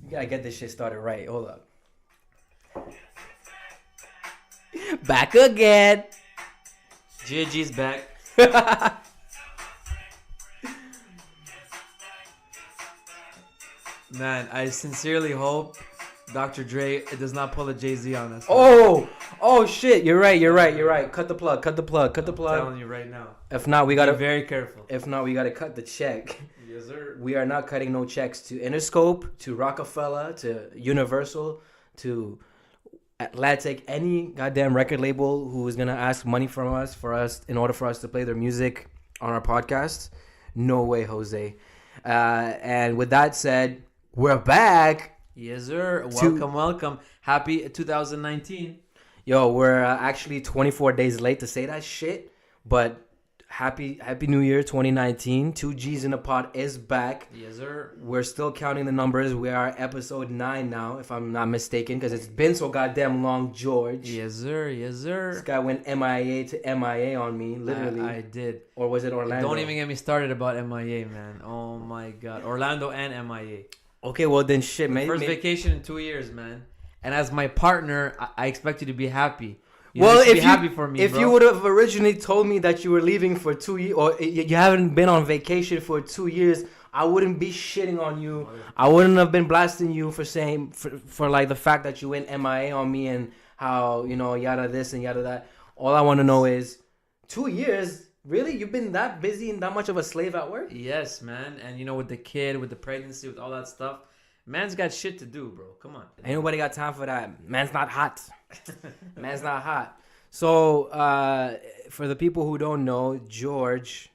You gotta get this shit started right. Hold up. Back again. GG's back. Man, I sincerely hope Dr. Dre does not pull a Jay-Z on us. Oh shit! You're right. Cut the plug. I'm telling you right now. If not, we gotta be very careful. If not, we gotta cut the check. Yes, sir. We are not cutting no checks to Interscope, to Rockefeller, to Universal, to Atlantic, any goddamn record label who is gonna ask money from us in order for us to play their music on our podcast. No way, Jose. And with that said, we're back. Yes, sir. Welcome. Happy 2019. Yo, we're actually 24 days late to say that shit, but happy New Year 2019. 2G's in the pot is back. Yes, sir. We're still counting the numbers. We are episode 9 now, if I'm not mistaken, because it's been so goddamn long, George. Yes, sir. This guy went MIA to MIA on me, literally. I did. Or was it Orlando? Don't even get me started about MIA, man. Oh my God. Orlando and MIA. Okay, well then shit, man. First vacation in 2 years, man. And as my partner, I expect you to be happy. If be happy for me, if bro. you would have originally told me that you were leaving for 2 years, or you haven't been on vacation for 2 years, I wouldn't be shitting on you. I wouldn't have been blasting you for saying for like the fact that you went MIA on me and how, you know, yada this and yada that. All I want to know is 2 years. Really? You've been that busy and that much of a slave at work? Yes, man. And you know, with the kid, with the pregnancy, with all that stuff, man's got shit to do, bro. Come on. Ain't nobody got time for that. Man's not hot. Man's not hot. So, for the people who don't know, George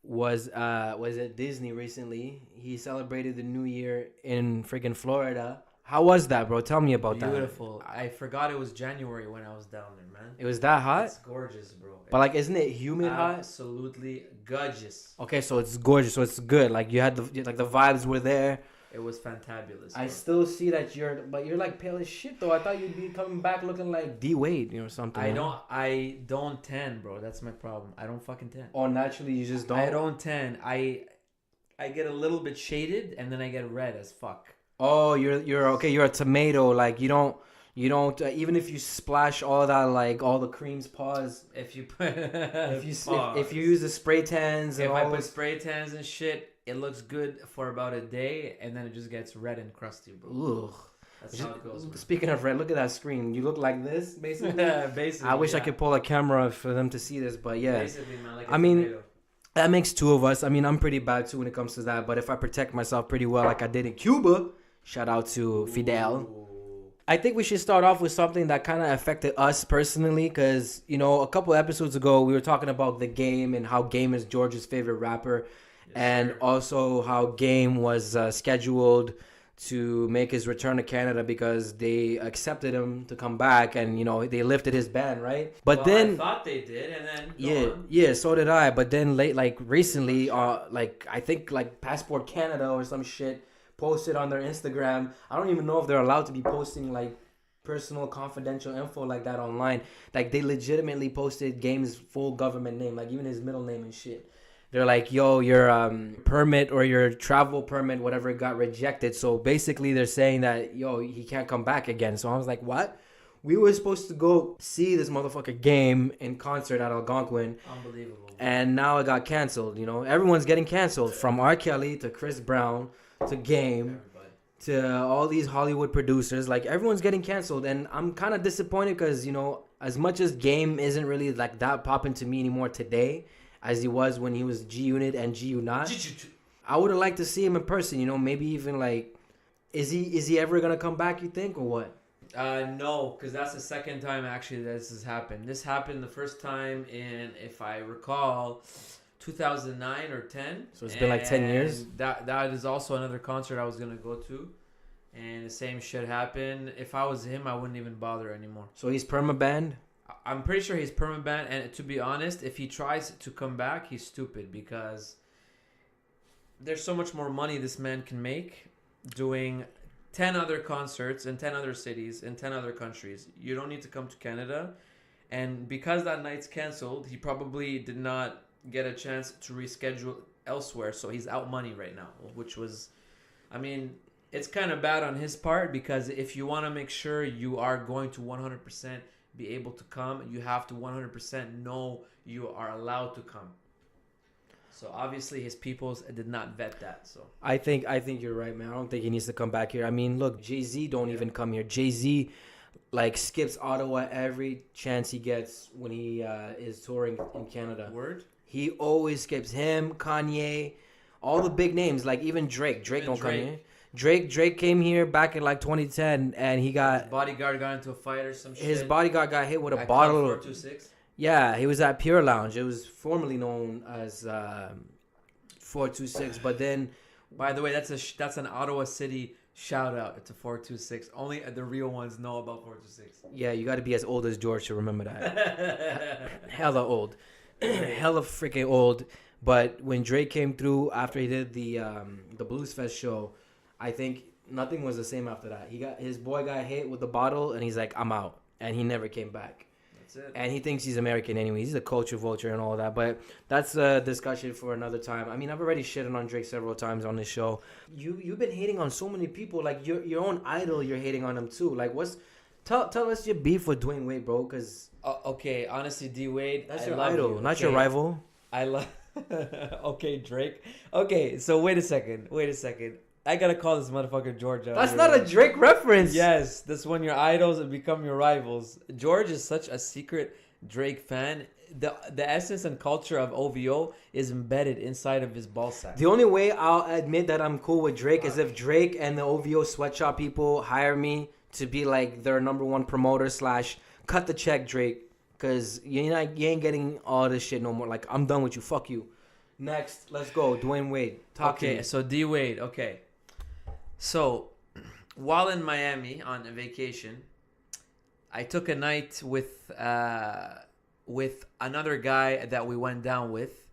was at Disney recently. He celebrated the New Year in freaking Florida. How was that, bro? Tell me about that. Beautiful. I forgot it was January when I was down there, man. It was that hot? It's gorgeous, bro. But like, isn't it humid hot? Absolutely gorgeous. Okay, so it's gorgeous. So it's good. Like you had the vibes were there. It was fantabulous. I still see that you're like pale as shit though. I thought you'd be coming back looking like D Wade, you know, something. I don't tan, bro. That's my problem. I don't fucking tan. Oh, naturally you just don't. I don't tan. I get a little bit shaded and then I get red as fuck. Oh, you're okay. You're a tomato. Like you don't even if you splash all that, like all the creams, pause. If you put if you use the spray tans, if I put spray tans and shit, it looks good for about a day, and then it just gets red and crusty, bro. Ugh. That's how it goes, bro. Speaking of red, look at that screen. You look like this, basically. Basically. I wish I could pull a camera for them to see this, but yeah. Basically, man, like I mean, that makes two of us. I mean, I'm pretty bad too when it comes to that, but if I protect myself pretty well, like I did in Cuba, shout out to Fidel. I think we should start off with something that kind of affected us personally, because, you know, a couple episodes ago, we were talking about The Game and how Game is George's favorite rapper. Yes, and sir. Also how Game was scheduled to make his return to Canada because they accepted him to come back and, you know, they lifted his ban, right? But then I thought they did, and then yeah, so did I. But then recently, I think Passport Canada or some shit posted on their Instagram. I don't even know if they're allowed to be posting like personal confidential info like that online. Like they legitimately posted Game's full government name, like even his middle name and shit. They're like, yo, your permit or your travel permit, whatever, got rejected. So basically they're saying that, yo, he can't come back again. So I was like, what? We were supposed to go see this motherfucker Game in concert at Algonquin. Unbelievable. And now it got canceled, you know. Everyone's getting canceled, from R. Kelly to Chris Brown to Game, to all these Hollywood producers. Like, everyone's getting canceled, and I'm kind of disappointed because, you know, as much as Game isn't really like that popping to me anymore today as he was when he was G-Unit and G-Unit, I would have liked to see him in person, you know, maybe even like, is he ever gonna come back, you think, or what? No, because that's the second time actually this has happened. This happened the first time in, if I recall, 2009 or 10. So it's been like 10 years. That is also another concert I was gonna go to, and the same shit happened. If I was him, I wouldn't even bother anymore. So he's perma-banned? I'm pretty sure he's perma-banned, and to be honest, if he tries to come back, he's stupid, because there's so much more money this man can make doing 10 other concerts in 10 other cities in 10 other countries. You don't need to come to Canada. And because that night's canceled, he probably did not get a chance to reschedule elsewhere, so he's out money right now, which was, I mean, it's kind of bad on his part, because if you want to make sure you are going to 100% be able to come, you have to 100% know you are allowed to come. So obviously his peoples did not vet that. So I think you're right, man. I don't think he needs to come back here. I mean, look, Jay-Z don't even come here. Jay-Z like skips Ottawa every chance he gets when he is touring in Canada. Word? He always skips him, Kanye, all the big names, like even Drake. Drake don't come here. Drake came here back in like 2010, and he got his bodyguard got into a fight or some shit. His bodyguard got hit with a bottle. 426. Yeah, he was at Pure Lounge. It was formerly known as 426, but then, by the way, that's an Ottawa City shout out to 426. Only the real ones know about 426. Yeah, you got to be as old as George to remember that. Hella old, hella freaking old. But when Drake came through after he did the Blues Fest show, I think nothing was the same after that. His boy got hit with the bottle, and he's like, "I'm out," and he never came back. That's it. And he thinks he's American anyway. He's a culture vulture and all that. But that's a discussion for another time. I mean, I've already shitted on Drake several times on this show. You've been hating on so many people. Like your own idol, you're hating on him too. Like tell us your beef with Dwyane Wade, bro? Because okay, honestly, D Wade, that's your idol, not your rival. I love. Okay, Drake. Okay, so wait a second. I gotta call this motherfucker George out. That's not a Drake reference. Yes, that's when your idols become your rivals. George is such a secret Drake fan. The essence and culture of OVO is embedded inside of his ball sack. The only way I'll admit that I'm cool with Drake is if Drake and the OVO sweatshop people hire me to be like their number one promoter / cut the check, Drake. Because you ain't getting all this shit no more. Like, I'm done with you. Fuck you. Next, let's go. Dwyane Wade. Talk to me. So D Wade, okay. So, while in Miami on a vacation, I took a night with another guy that we went down with,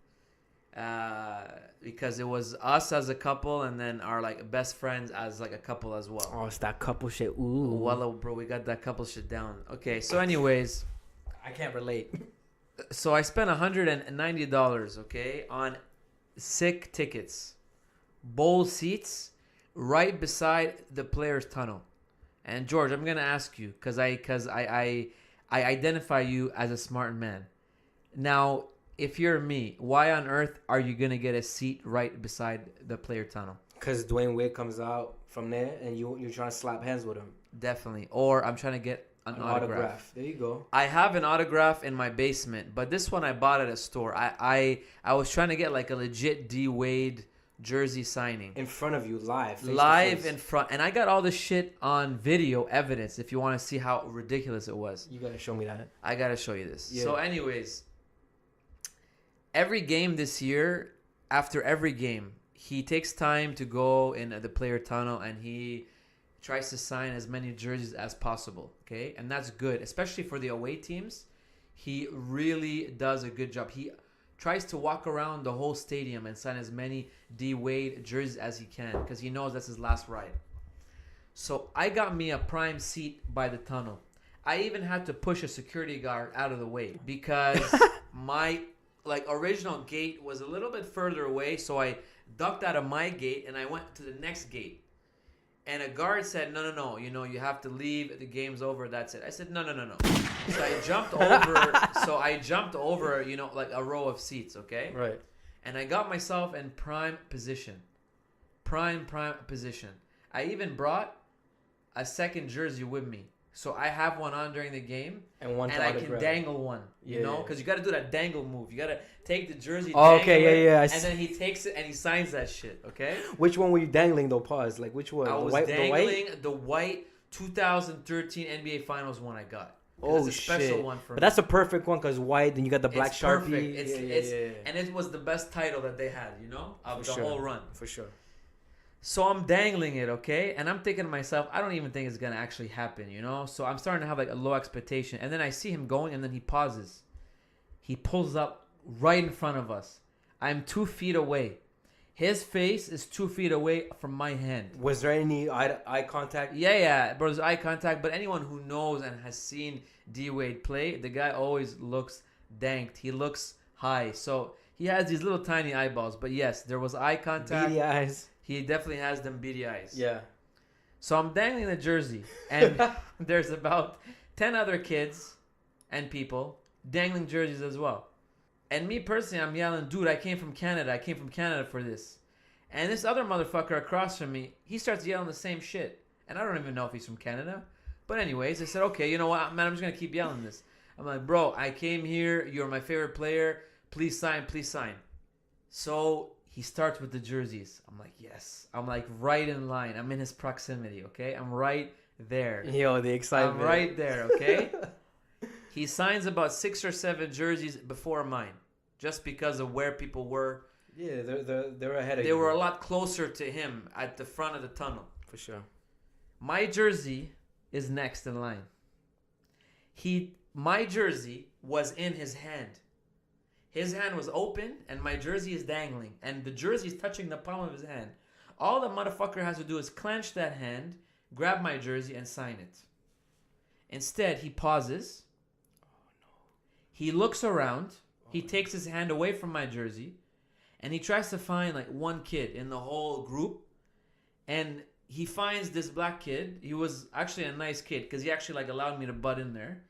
because it was us as a couple and then our like best friends as like a couple as well. Oh, it's that couple shit. Ooh. Well, bro, we got that couple shit down. Okay, so anyways, I can't relate. So I spent $190, okay, on sick tickets, bowl seats, right beside the players' tunnel. And George, I'm gonna ask you, cause I identify you as a smart man. Now, if you're me, why on earth are you gonna get a seat right beside the player tunnel? Cause Dwyane Wade comes out from there, and you're trying to slap hands with him. Definitely. Or I'm trying to get an autograph. There you go. I have an autograph in my basement, but this one I bought at a store. I was trying to get like a legit D Wade jersey signing in front of you, live in front, and I got all this shit on video evidence. If you want to see how ridiculous it was, you gotta show me that. I gotta show you this. Yeah. So, anyways, every game this year, after every game, he takes time to go in the player tunnel and he tries to sign as many jerseys as possible. Okay, and that's good, especially for the away teams. He really does a good job. He tries to walk around the whole stadium and sign as many D Wade jerseys as he can because he knows that's his last ride. So I got me a prime seat by the tunnel. I even had to push a security guard out of the way because my original gate was a little bit further away. So I ducked out of my gate and I went to the next gate. And a guard said, no, you have to leave. The game's over. That's it. I said, no. So I jumped over, like a row of seats, okay? Right. And I got myself in prime position. Prime position. I even brought a second jersey with me. So I have one on during the game. And I can dangle one, because you got to do that dangle move. You got to take the jersey, and then he takes it and he signs that shit, okay? Which one were you dangling though? Pause. Like which one? I was dangling the white 2013 NBA Finals one I got. Oh, it's a special one for me. But that's a perfect one because white, then you got the black Sharpie. Perfect. And it was the best title that they had, of the whole run. For sure. So I'm dangling it, okay? And I'm thinking to myself, I don't even think it's going to actually happen, So I'm starting to have like a low expectation. And then I see him going and then he pauses. He pulls up right in front of us. I'm 2 feet away. His face is 2 feet away from my hand. Was there any eye contact? Yeah, bro, there's eye contact. But anyone who knows and has seen D Wade play, the guy always looks danked. He looks high. So he has these little tiny eyeballs. But yes, there was eye contact. Beady eyes. He definitely has them beady eyes. Yeah. So I'm dangling the jersey, and there's about 10 other kids and people dangling jerseys as well. And me personally, I'm yelling, dude, I came from Canada. I came from Canada for this. And this other motherfucker across from me, he starts yelling the same shit. And I don't even know if he's from Canada. But anyways, I said, okay, you know what, man, I'm just going to keep yelling this. I'm like, bro, I came here. You're my favorite player. Please sign, please sign. So he starts with the jerseys. I'm like, yes. I'm like right in line. I'm in his proximity, okay? I'm right there. Yo, the excitement. I'm right there, okay? He signs about 6 or 7 jerseys before mine, just because of where people were. Yeah, they're ahead of you. They were a lot closer to him at the front of the tunnel. For sure. My jersey is next in line. My jersey was in his hand. His hand was open, and my jersey is dangling, and the jersey is touching the palm of his hand. All the motherfucker has to do is clench that hand, grab my jersey, and sign it. Instead, he pauses. He looks around. He takes his hand away from my jersey, and he tries to find like one kid in the whole group. And he finds this black kid. He was actually a nice kid because he actually like allowed me to butt in there.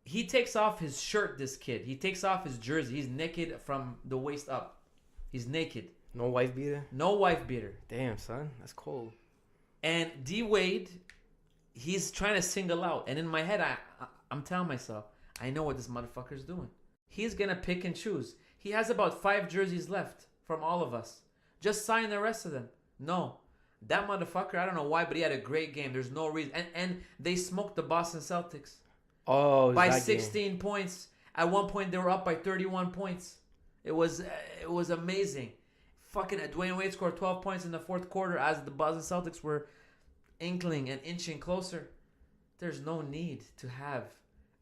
He takes off his shirt, this kid. He takes off his jersey. He's naked from the waist up. He's naked. No wife beater? No wife beater. Damn, son. That's cold. And D Wade, he's trying to single out. And in my head, I'm telling myself, I know what this motherfucker's doing. He's going to pick and choose. He has about 5 jerseys left from all of us. Just sign the rest of them. No. That motherfucker, I don't know why, but he had a great game. There's no reason. And they smoked the Boston Celtics. Oh, by 16 points. At one point, they were up by 31 points. It was amazing. Fucking Dwyane Wade scored 12 points in the fourth quarter as the Boston Celtics were inkling and inching closer. There's no need to have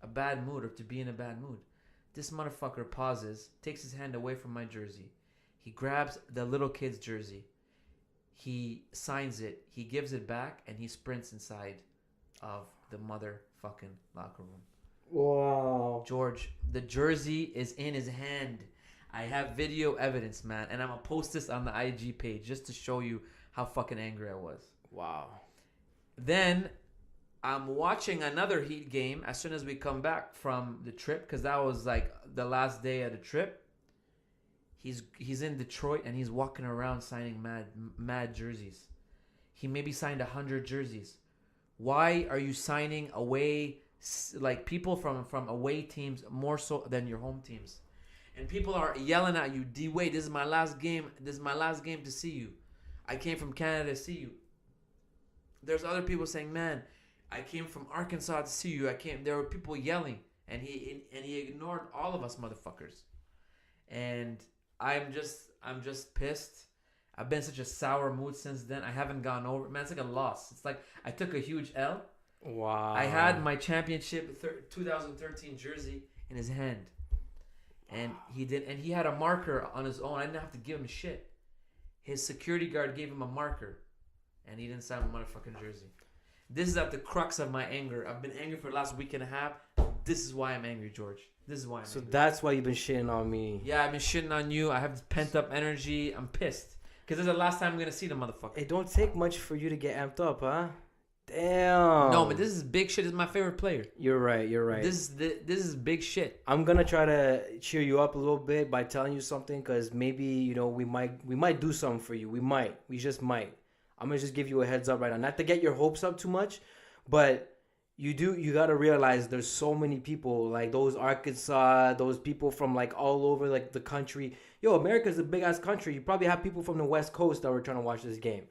a bad mood or to be in a bad mood. This motherfucker pauses, takes his hand away from my jersey. He grabs the little kid's jersey. He signs it. He gives it back, and he sprints inside of the motherfucking locker room. Wow. George, the jersey is in his hand. I have video evidence, man, and I'm gonna post this on the IG page just to show you how fucking angry I was. Wow. Then I'm watching another Heat game as soon as we come from the trip, because that was like the last day of the trip. He's in Detroit, and he's walking around signing mad jerseys. He maybe signed 100 jerseys. Why are you signing away, like people from away teams more so than your home teams? And people are yelling at you, D Wade, this is my last game. This is my last game to see you. I came from Canada to see you. There's other people saying, man, I came from Arkansas to see you. There were people yelling, and he ignored all of us motherfuckers. And I'm just pissed. I've been in such a sour mood since then. I haven't gone over it. Man, it's like a loss. It's like I took a huge L. Wow. I had my championship 2013 jersey in his hand. And he did, and he had a marker on his own. I didn't have to give him shit. His security guard gave him a marker, and he didn't sign my motherfucking jersey. This is at the crux of my anger. I've been angry for the last week and a half. This is why I'm angry, George. This is why I'm angry. So that's why you've been shitting on me. Yeah, I've been shitting on you. I have pent up energy. I'm pissed. Because this is the last time I'm going to see the motherfucker. It don't take much for you to get amped up, huh? Damn. No, but this is big shit. This is my favorite player. You're right. This is big shit. I'm gonna try to cheer you up a little bit by telling you something, because maybe we might do something for you. We just might. I'm gonna just give you a heads up right now, not to get your hopes up too much, but you gotta realize there's so many people like those Arkansas, those people from like all over like the country. Yo, America's a big ass country. You probably have people from the West Coast that were trying to watch this game,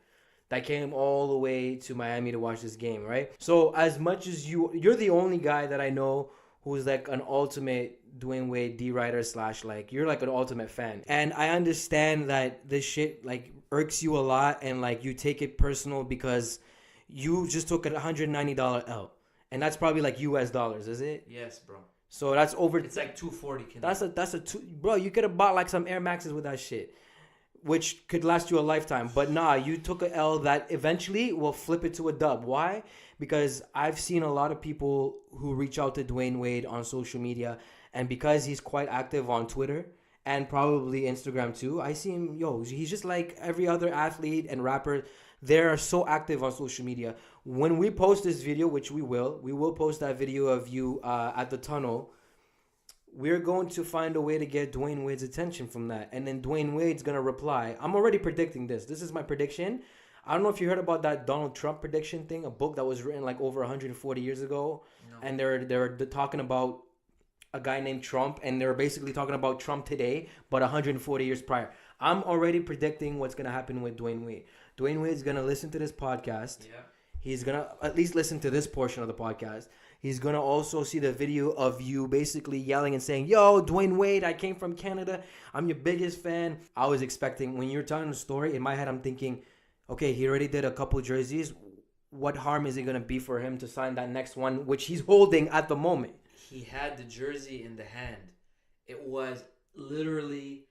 that came all the way to Miami to watch this game, right? So as much as you're the only guy that I know who's like an ultimate Dwyane Wade D-Rider / like you're like an ultimate fan. And I understand that this shit like irks you a lot, and like you take it personal because you just took a $190 L. And that's probably like US dollars, is it? Yes, bro. So that's over. It's like 240 Canadian. That's a bro, you could have bought like some Air Maxes with that shit, which could last you a lifetime. But nah, you took a L that eventually will flip it to a dub. Why? Because I've seen a lot of people who reach out to Dwyane Wade on social media, and because he's quite active on Twitter and probably Instagram too. I see him, he's just like every other athlete and rapper. They're so active on social media. When we post this video, which we will post that video of you at the tunnel. We're going to find a way to get Dwyane Wade's attention from that. And then Dwyane Wade's going to reply. I'm already predicting this. This is my prediction. I don't know if you heard about that Donald Trump prediction thing, a book that was written like over 140 years ago. No. And they're talking about a guy named Trump, and they're basically talking about Trump today, but 140 years prior. I'm already predicting what's going to happen with Dwyane Wade. Dwyane Wade's going to listen to this podcast. Yeah. He's going to at least listen to this portion of the podcast. He's going to also see the video of you basically yelling and saying, yo, Dwyane Wade, I came from Canada. I'm your biggest fan. I was expecting, when you're telling the story, in my head, I'm thinking, okay, he already did a couple jerseys. What harm is it going to be for him to sign that next one, which he's holding at the moment? He had the jersey in the hand. It was literally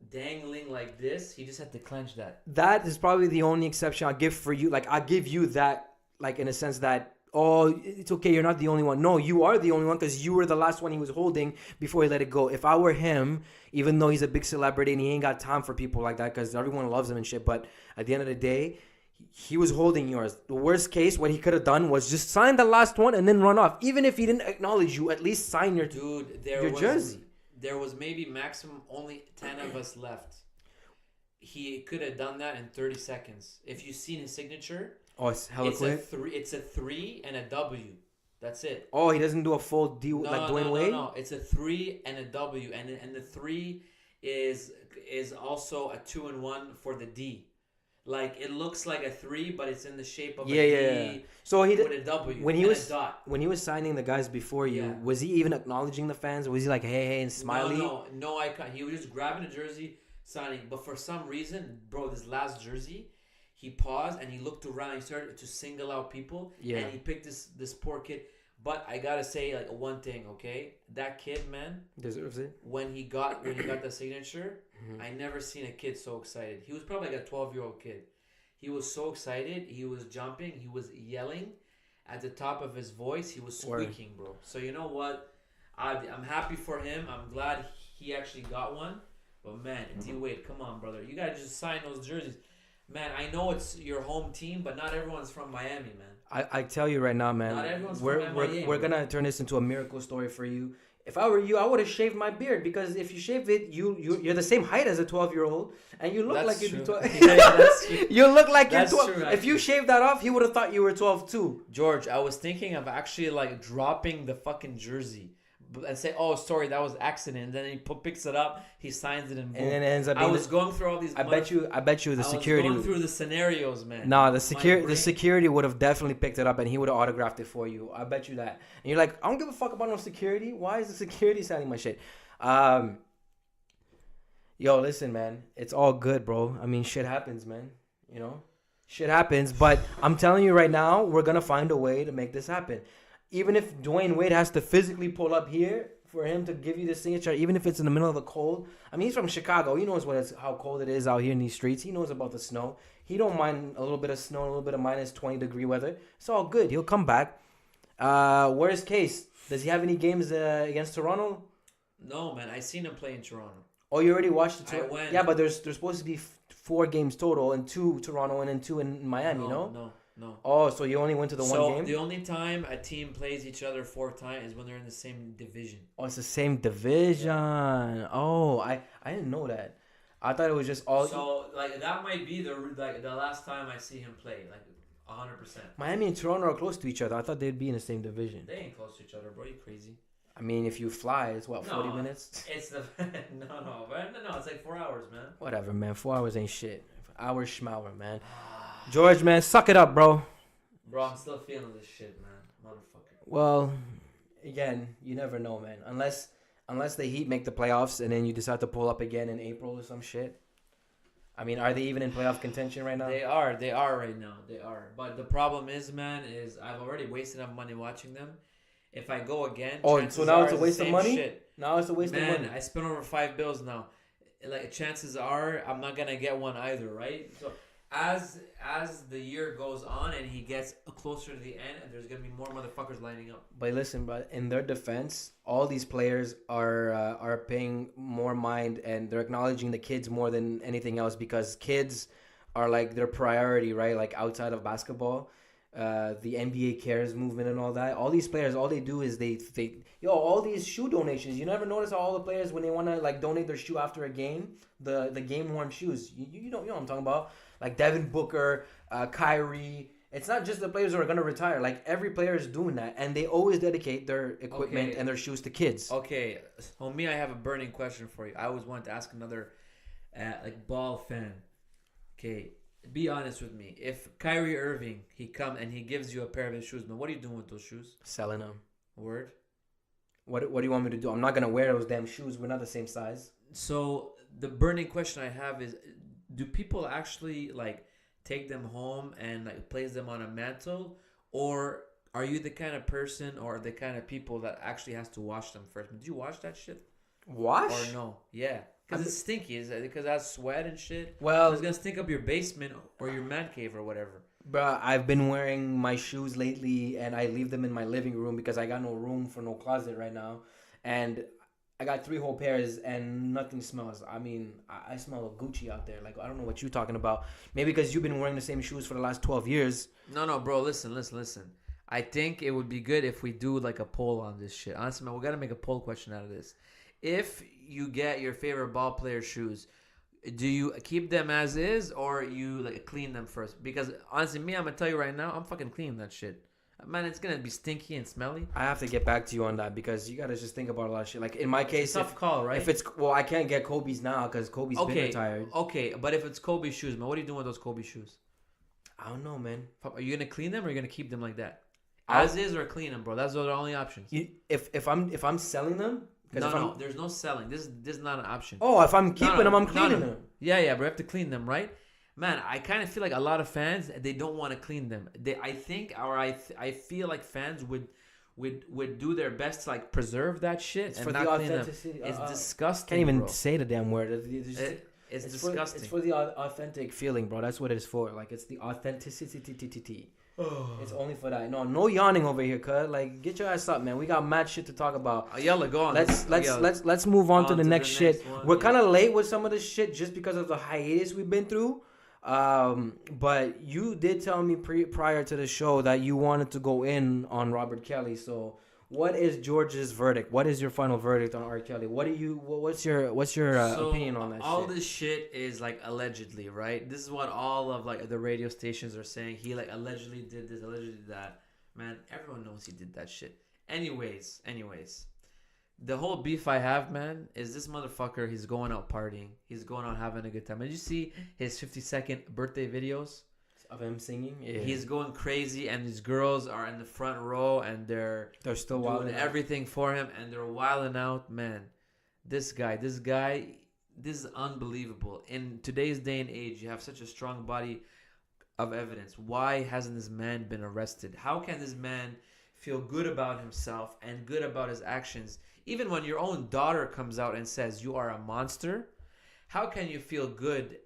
dangling like this. He just had to clench that. That is probably the only exception I'll give for you. Like, I'll give you that, like, in a sense that, oh, it's okay, you're not the only one. No, you are the only one because you were the last one he was holding before he let it go. If I were him, even though he's a big celebrity and he ain't got time for people like that because everyone loves him and shit, but at the end of the day, he was holding yours. The worst case, what he could have done was just sign the last one and then run off. Even if he didn't acknowledge you, at least sign your jersey. There was maybe maximum only 10 of us left. He could have done that in 30 seconds. If you've seen his signature... Oh, it's hella quick? It's a 3 and a W. That's it. Oh, he doesn't do a full D like Dwyane Wade? No. It's a 3 and a W. And the 3 is also a 2 and 1 for the D. Like, it looks like a 3, but it's in the shape of a D so he with a W when he and was, a dot. When he was signing the guys before you, was he even acknowledging the fans? Was he like, hey, and smiley? No icon. He was just grabbing a jersey, signing. But for some reason, bro, this last jersey... He paused and he looked around. He started to single out people. Yeah. And he picked this poor kid. But I gotta say, like, one thing, okay? That kid, man, deserves it. When he got the signature, I never seen a kid so excited. He was probably like a 12-year-old kid. He was so excited. He was jumping. He was yelling at the top of his voice. He was squeaking, bro. So you know what? I'm happy for him. I'm glad he actually got one. But man, D Wade, come on, brother. You gotta just sign those jerseys. Man, I know it's your home team, but not everyone's from Miami, man. I tell you right now, man. Not everyone's from Miami. We're gonna turn this into a miracle story for you. If I were you, I would have shaved my beard because if you shave it, you're the same height as a 12-year-old, and you look like you're 12. That's true. You look like you're 12. True, if you shaved that off, he would have thought you were 12 too. George, I was thinking of actually like dropping the fucking jersey. And say, oh, sorry, that was accident. And then he picks it up, he signs it, and boom. And then it ends up being I was going through all these. I bet you, the security. I was going through the scenarios, man. Nah, the security would have definitely picked it up, and he would have autographed it for you. I bet you that. And you're like, I don't give a fuck about no security. Why is the security signing my shit? Yo, listen, man, it's all good, bro. I mean, shit happens, man. You know, shit happens. But I'm telling you right now, we're gonna find a way to make this happen. Even if Dwyane Wade has to physically pull up here for him to give you the signature, even if it's in the middle of the cold. I mean, he's from Chicago. He knows how cold it is out here in these streets. He knows about the snow. He don't mind a little bit of snow, a little bit of minus 20-degree weather. It's all good. He'll come back. Worst case, does he have any games against Toronto? No, man. I seen him play in Toronto. Oh, you already watched the I went. Yeah, but there's supposed to be 4 games total, and 2 Toronto and then 2 in Miami, No. Oh, so you only went to the one game? So the only time a team plays each other 4 times is when they're in the same division. Oh, it's the same division. Yeah. Oh, I didn't know that. I thought it was just all. So like that might be the last time I see him play, like 100%. Miami and Toronto are close to each other. I thought they'd be in the same division. They ain't close to each other, bro. You crazy? I mean, if you fly, it's what, 40 minutes? It's the no. It's like 4 hours, man. Whatever, man. 4 hours ain't shit. Hours schmauer, man. George, man, suck it up, bro. Bro, I'm still feeling this shit, man. Motherfucker. Well, again, you never know, man. Unless the Heat make the playoffs and then you decide to pull up again in April or some shit. I mean, are they even in playoff contention right now? They are right now. They are. But the problem is, man, is I've already wasted enough money watching them. If I go again, so now it's a waste of money? Shit. Now it's a waste of money. Man, I spent over $5 now. Like, chances are I'm not gonna get one either, right? So as as the year goes on and he gets closer to the end, there's gonna be more motherfuckers lining up. But listen, but in their defense, all these players are paying more mind and they're acknowledging the kids more than anything else because kids are like their priority, right? Like outside of basketball, the NBA cares movement and all that. All these players, all they do is they all these shoe donations. You never notice all the players when they want to like donate their shoe after a game, the game worn shoes. You know what I'm talking about? Like Devin Booker, Kyrie. It's not just the players who are gonna retire. Like every player is doing that, and they always dedicate their equipment and their shoes to kids. Okay, homie, I have a burning question for you. I always wanted to ask another like ball fan. Okay, be honest with me. If Kyrie Irving he come and he gives you a pair of his shoes, man, what are you doing with those shoes? Selling them. Word. What do you want me to do? I'm not gonna wear those damn shoes. We're not the same size. So the burning question I have is, do people actually like take them home and like place them on a mantle, or are you the kind of person or the kind of people that actually has to wash them first? Did you wash that shit? Wash? Or no? Yeah. Because it's stinky. Is it because it has sweat and shit? Well, it's going to stink up your basement or your man cave or whatever. Bruh, I've been wearing my shoes lately and I leave them in my living room because I got no room for no closet right now. And I got 3 whole pairs and nothing smells. I mean, I smell Gucci out there. Like, I don't know what you're talking about. Maybe because you've been wearing the same shoes for the last 12 years. No, bro. Listen. I think it would be good if we do like a poll on this shit. Honestly, man, we got to make a poll question out of this. If you get your favorite ball player shoes, do you keep them as is or you like clean them first? Because honestly, me, I'm gonna tell you right now, I'm fucking cleaning that shit. Man, it's gonna be stinky and smelly. I have to get back to you on that because you gotta just think about a lot of shit. Like in my case, it's a tough call, right? If it's I can't get Kobe's now because Kobe's been retired. Okay, but if it's Kobe shoes, man, what are you doing with those Kobe shoes? I don't know, man. Are you gonna clean them or are you gonna keep them like that? As is or clean them, bro. That's the only options. If I'm selling them. No, there's no selling. This is not an option. Oh, if I'm keeping them, I'm cleaning them. Yeah, but we have to clean them, right? Man, I kind of feel like a lot of fans, they don't want to clean them. I feel like fans would do their best to like preserve that shit and not clean them. It's disgusting. Can't even say the damn word. It's disgusting. It's for the authentic feeling, bro. That's what it is for. Like it's the authenticity. It's only for that. No yawning over here, cuz. Like, get your ass up, man. We got mad shit to talk about. Yalla, go on. Let's move on to the next shit. We're kind of late with some of this shit just because of the hiatus we've been through. But you did tell me prior to the show that you wanted to go in on Robert Kelly. So, what is George's verdict? What is your final verdict on R. Kelly? What's your opinion on that? All this shit is like allegedly, right? This is what all of like the radio stations are saying. He like allegedly did this, allegedly did that. Man, everyone knows he did that shit. Anyways, the whole beef I have, man, is this motherfucker. He's going out partying. He's going out having a good time. Did you see his 52nd birthday videos? Of him singing? Yeah. He's going crazy, and these girls are in the front row, and they're still doing everything for him, and they're wilding out. Man, this guy, this is unbelievable. In today's day and age, you have such a strong body of evidence. Why hasn't this man been arrested? How can this man feel good about himself and good about his actions? Even when your own daughter comes out and says you are a monster, how can you feel good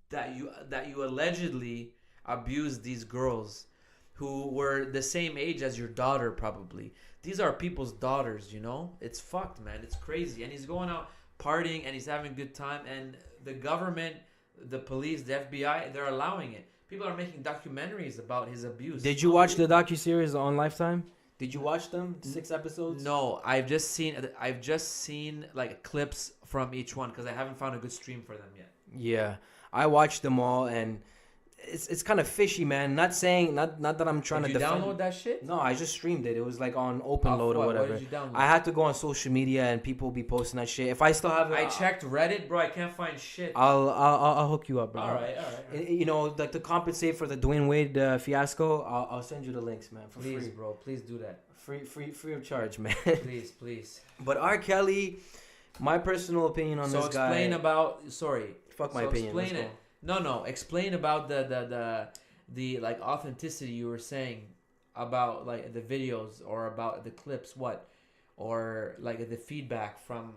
that you allegedly abused these girls who were the same age as your daughter probably? These are people's daughters, you know? It's fucked, man. It's crazy. And he's going out partying and he's having a good time, and the government, the police, the FBI, they're allowing it. People are making documentaries about his abuse. Did you watch the docuseries on Lifetime? Did you watch them? 6 episodes? No, I've just seen like clips from each one because I haven't found a good stream for them yet. Yeah, I watched them all, and it's kind of fishy, man. Not that I'm trying to defend. Did you download that shit? No, I just streamed it. It was like on OpenLoad or whatever. What did you download? I had to go on social media, and people be posting that shit. If I still have it, I checked Reddit, bro. I can't find shit. I'll hook you up, bro. All right. You know, like to compensate for the Dwyane Wade fiasco, I'll send you the links, man. For please, free, bro. Please do that. Free of charge, man. Please. But R. Kelly, my personal opinion on this guy. So explain about. Sorry. Fuck my opinion. Explain it. No. Explain about the like authenticity you were saying about like the videos or about the clips. What? Or like the feedback from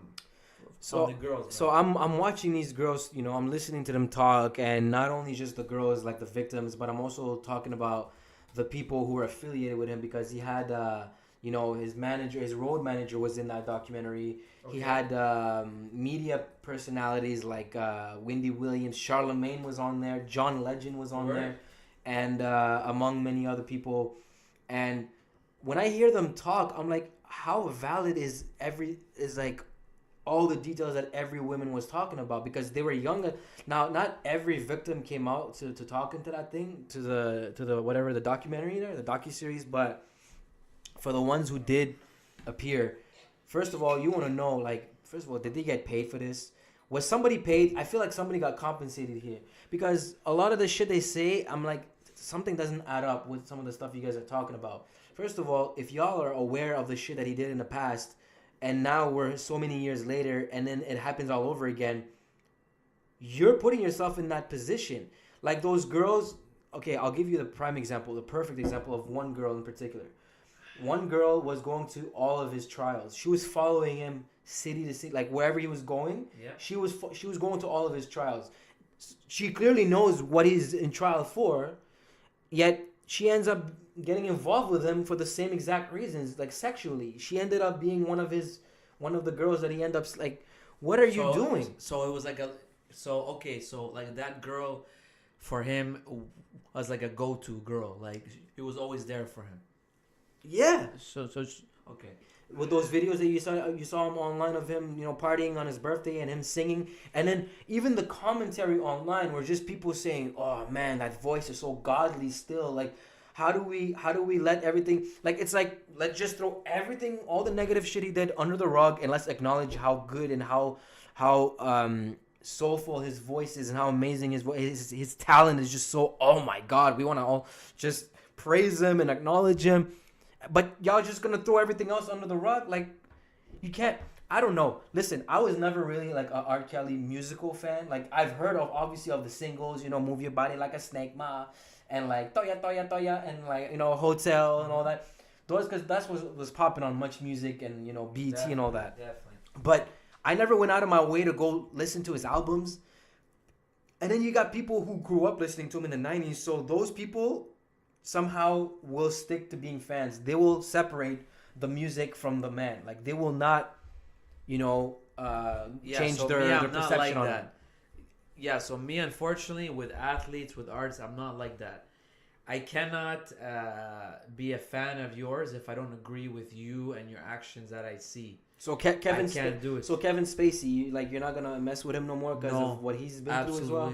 from the girls. So I'm watching these girls, you know, I'm listening to them talk, and not only just the girls like the victims, but I'm also talking about the people who are affiliated with him, because he had you know, his manager, his road manager was in that documentary. Okay. He had media personalities like Wendy Williams, Charlemagne was on there, John Legend was on there, and among many other people. And when I hear them talk, I'm like, how valid is like all the details that every woman was talking about, because they were younger. Now, not every victim came out to talk into that thing, to the whatever, the documentary there, the docuseries, but for the ones who did appear, first of all, you want to know, like, first of all, did they get paid for this? Was somebody paid? I feel like somebody got compensated here, because a lot of the shit they say, I'm like, something doesn't add up with some of the stuff you guys are talking about. First of all, if y'all are aware of the shit that he did in the past, and now we're so many years later, and then it happens all over again, you're putting yourself in that position. Like those girls, okay, I'll give you the prime example, the perfect example of one girl in particular. One girl was going to all of his trials. She was following him city to city, like wherever he was going. Yeah. She was going to all of his trials. She clearly knows what he's in trial for, yet she ends up getting involved with him for the same exact reasons, like sexually. She ended up being one of the girls that he ended up like. What are you doing? So it was like so like that girl, for him, was like a go-to girl. Like it was always there for him. Yeah. So okay. With those videos that you saw him online of him, you know, partying on his birthday and him singing, and then even the commentary online were just people saying, "Oh man, that voice is so godly still." Like, how do we let everything, like, it's like, let's just throw everything, all the negative shit he did under the rug, and let's acknowledge how good and how soulful his voice is, and how amazing his voice, his talent is just so, oh my God, we want to all just praise him and acknowledge him. But y'all just gonna throw everything else under the rug? Like, you can't. I don't know. Listen, I was never really like a R. Kelly musical fan. Like, I've heard of, obviously, of the singles, you know, Move Your Body Like a Snake, Ma, and like Toya Toya Toya, and like, you know, Hotel and all that. Those, because that's what was popping on Much Music and, you know, BET and all that. Definitely. But I never went out of my way to go listen to his albums. And then you got people who grew up listening to him in the 90s. So those people somehow will stick to being fans. They will separate the music from the man. Like, they will not, you know, change their perception like on that. Him. Yeah, so me, unfortunately, with athletes, with artists, I'm not like that. I cannot be a fan of yours if I don't agree with you and your actions that I see. So Kevin Spacey, like, you're not gonna mess with him no more because of what he's been through as well?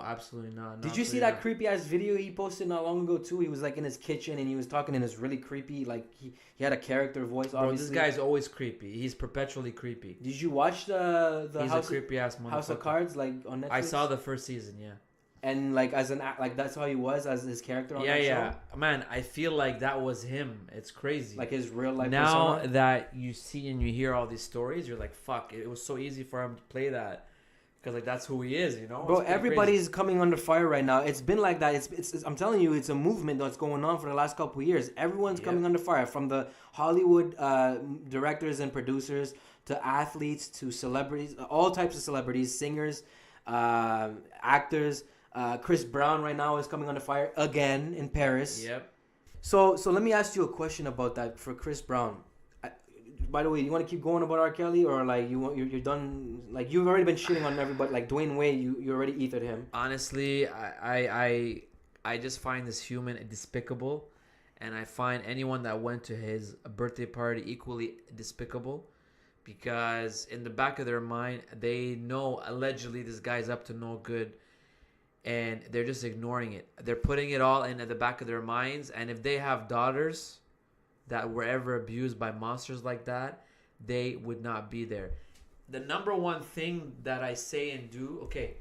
Absolutely not. Did you see that creepy ass video he posted not long ago too? He was like in his kitchen and he was talking in this really creepy, like he had a character voice. Obviously, this guy's always creepy. He's perpetually creepy. Did you watch the He's a creepy ass motherfucker. House of Cards, like, on Netflix? I saw the first season, yeah. And like like that's how he was as his character on that show? Yeah. Man, I feel like that was him. It's crazy. Like his real life now persona? That you see and you hear all these stories, you're like, fuck, it was so easy for him to play that. Because like that's who he is, you know? Bro, everybody's coming under fire right now. It's been like that. It's I'm telling you, it's a movement that's going on for the last couple of years. Everyone's coming under fire, from the Hollywood directors and producers to athletes to celebrities, all types of celebrities, singers, actors. Chris Brown right now is coming under fire again in Paris. Yep. So let me ask you a question about that for Chris Brown. By the way, you want to keep going about R. Kelly, or like you're done? Like, you've already been shitting on everybody. Like Dwyane Wade, you already ethered him. Honestly, I just find this human despicable, and I find anyone that went to his birthday party equally despicable, because in the back of their mind they know allegedly this guy's up to no good. And they're just ignoring it. They're putting it all in at the back of their minds. And if they have daughters that were ever abused by monsters like that, they would not be there. The number one thing that I say and do, okay,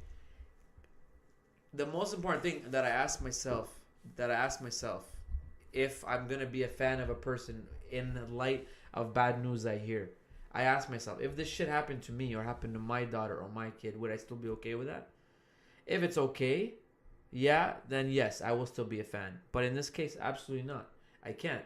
the most important thing that I ask myself, if I'm going to be a fan of a person in light of bad news I hear, I ask myself, if this shit happened to me or happened to my daughter or my kid, would I still be okay with that? If it's okay, yeah, then yes, I will still be a fan. But in this case, absolutely not. I can't.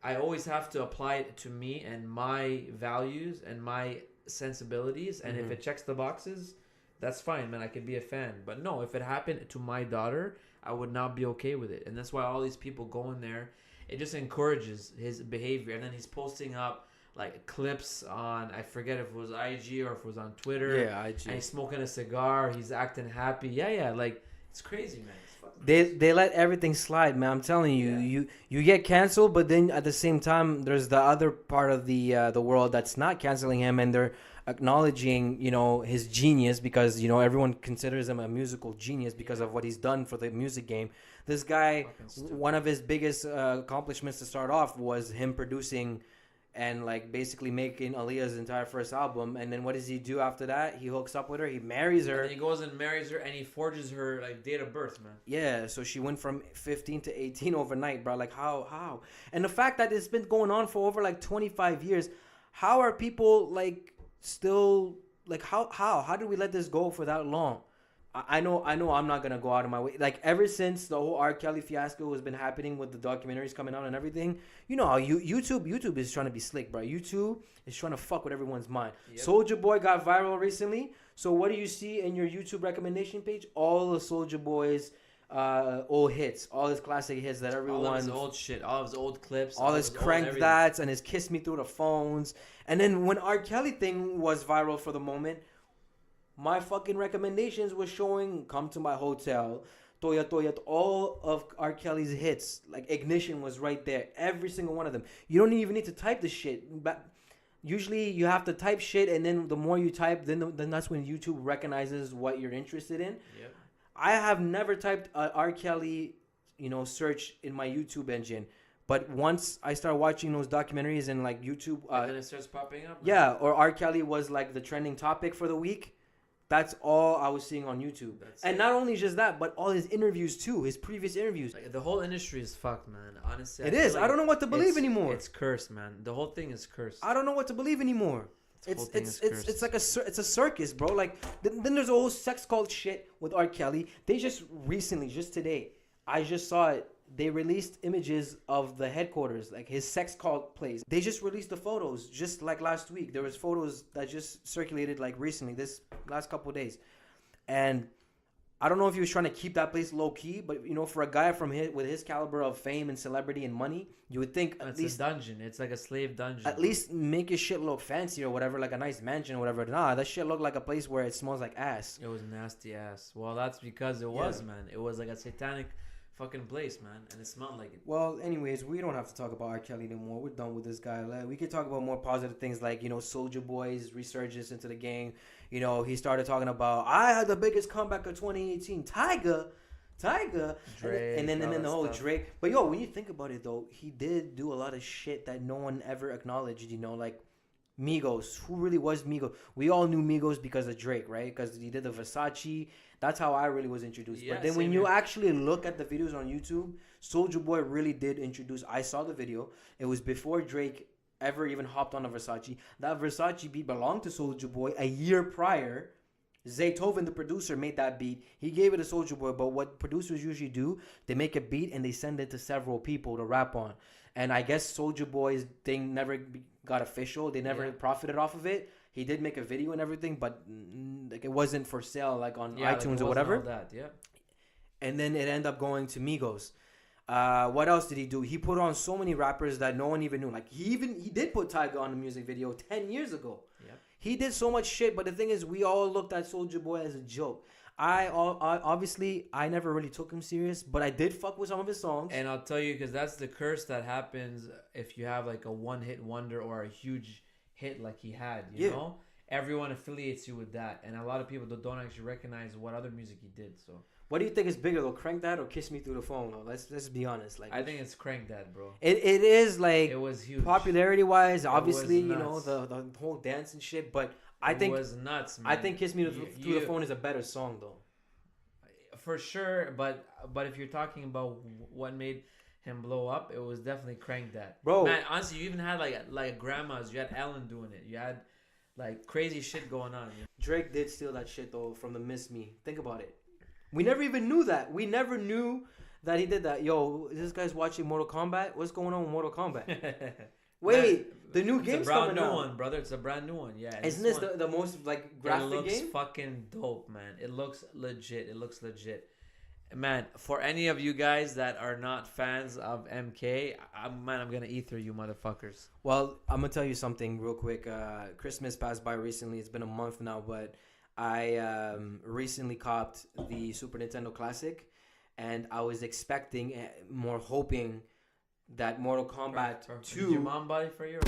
I always have to apply it to me and my values and my sensibilities, and if it checks the boxes, that's fine, man. I could be a fan. But no, if it happened to my daughter, I would not be okay with it. And that's why all these people go in there. It just encourages his behavior. And then he's posting up like clips on, I forget if it was IG or if it was on Twitter. Yeah, IG. And he's smoking a cigar. He's acting happy. Yeah. Like, it's crazy, man. It's fucking They let everything slide, man. I'm telling you, you get canceled, but then at the same time, there's the other part of the world that's not canceling him, and they're acknowledging, his genius, because everyone considers him a musical genius because of what he's done for the music game. This guy, one of his biggest accomplishments to start off was him producing and like basically making Aaliyah's entire first album. And then what does he do after that? He hooks up with her, he marries her, and he goes and marries her, and he forges her like date of birth, man. Yeah, so she went from 15 to 18 overnight, bro. Like how? And the fact that it's been going on for over like 25 years, how are people like still like how do we let this go for that long? I know I'm not gonna go out of my way. Like ever since the whole R. Kelly fiasco has been happening with the documentaries coming out and everything, you know how YouTube is trying to be slick, bro. YouTube is trying to fuck with everyone's mind. Yep. SOULJA Boy got viral recently. So what do you see in your YouTube recommendation page? All of SOULJA Boy's old hits, all his classic hits that everyone, all of his old shit, all of his old clips, all his crank that's and his Kiss Me Through the Phones. And then when R. Kelly thing was viral for the moment, my fucking recommendations was showing Come to My Hotel, Toya Toya, all of R. Kelly's hits. Like Ignition was right there, every single one of them. You don't even need to type the shit. But usually you have to type shit, and then the more you type, then that's when YouTube recognizes what you're interested in. Yep. I have never typed R. Kelly, search in my YouTube engine. But once I start watching those documentaries and like YouTube, and then it starts popping up. Yeah, or R. Kelly was like the trending topic for the week. That's all I was seeing on YouTube. And not only just that, but all his interviews too, his previous interviews. Like, the whole industry is fucked, man. Honestly, it is. Like I don't know what to believe anymore. It's cursed, man. The whole thing is cursed. I don't know what to believe anymore. It's like it's a circus, bro. Like then there's a whole sex cult shit with R. Kelly. They just recently, just today, I just saw it. They released images of the headquarters, like his sex cult place. They just released the photos just like last week. There was photos that just circulated like recently, this last couple of days. And I don't know if he was trying to keep that place low key, but for a guy with his caliber of fame and celebrity and money, you would think at least a dungeon. It's like a slave dungeon. At least make his shit look fancy or whatever, like a nice mansion or whatever. Nah, that shit looked like a place where it smells like ass. It was nasty ass. Well, that's because it was, man. It was like a satanic fucking place, man, and it smelled like it. Well, anyways, we don't have to talk about R. Kelly anymore. We're done with this guy. We could talk about more positive things like SOULJA Boy's resurgence into the game. He started talking about I had the biggest comeback of 2018. Tiger, Drake, and then the whole stuff. Drake. But when you think about it though, he did do a lot of shit that no one ever acknowledged. Like Migos. Who really was Migos? We all knew Migos because of Drake, right? Because he did the Versace. That's how I really was introduced. But then when you actually look at the videos on YouTube, SOULJA Boy really did introduce. I saw the video. It was before Drake ever even hopped on a Versace. That Versace beat belonged to SOULJA Boy a year prior. Zaytoven, the producer, made that beat. He gave it to SOULJA Boy. But what producers usually do, they make a beat and they send it to several people to rap on. And I guess SOULJA Boy's thing never got official. They never profited off of it. He did make a video and everything, but like it wasn't for sale, like on iTunes or whatever. All that, yeah. And then it ended up going to Migos. What else did he do? He put on so many rappers that no one even knew. Like he did put Tyga on the music video 10 years ago. Yep. He did so much shit, but the thing is, we all looked at SOULJA Boy as a joke. I obviously never really took him serious, but I did fuck with some of his songs. And I'll tell you, because that's the curse that happens if you have like a one-hit wonder or a huge hit like he had, you know? Everyone affiliates you with that, and a lot of people don't actually recognize what other music he did. So what do you think is bigger though, Crank That or Kiss Me Through the Phone? Though? Let's be honest. Like I think it's Crank That, bro. It is like it was huge popularity wise. Obviously, the whole dance and shit, but I think it was nuts, man. I think Kiss Me Through the Phone is a better song though. For sure, but if you're talking about what made him blow up, it was definitely Crank That, bro. Man, honestly, you even had like grandmas. You had Ellen doing it. You had like crazy shit going on. Drake did steal that shit though from the Miss Me. Think about it. We never even knew that. We never knew that he did that. Yo, this guy's watching Mortal Kombat. What's going on with Mortal Kombat? Wait, the new It's a game's brand coming new out. one, brother. It's a brand new one. Yeah. Isn't this the most like It graphic looks game? fucking dope, man. It looks legit. It looks legit. Man, for any of you guys that are not fans of MK, I'm gonna ether you motherfuckers. Well, I'm gonna tell you something real quick. Christmas passed by recently. It's been a month now, but I recently copped the Super Nintendo Classic, and I was expecting, more hoping that Mortal Kombat Did your 2. mom buy it for you?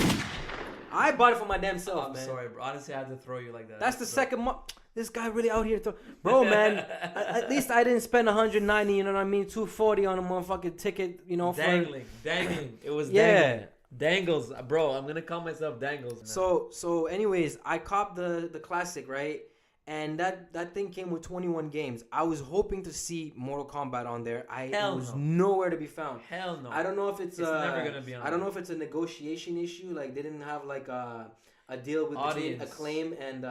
I bought it for my damn self, I'm man. sorry, bro. Honestly, I had to throw you like that. That's the second month. This guy really out here, bro, man. At least I didn't spend 190. You know what I mean? 240 on a motherfucking ticket. You know, dangling. It was yeah. Dangles, bro. I'm gonna call myself Dangles. Man. So, anyways, I copped the classic, right? And that thing came with 21 games. I was hoping to see Mortal Kombat on there. It was nowhere to be found. Hell no. I don't know if it's never gonna be on. I don't know if it's a negotiation issue. Like they didn't have like a deal with Audience. Acclaim and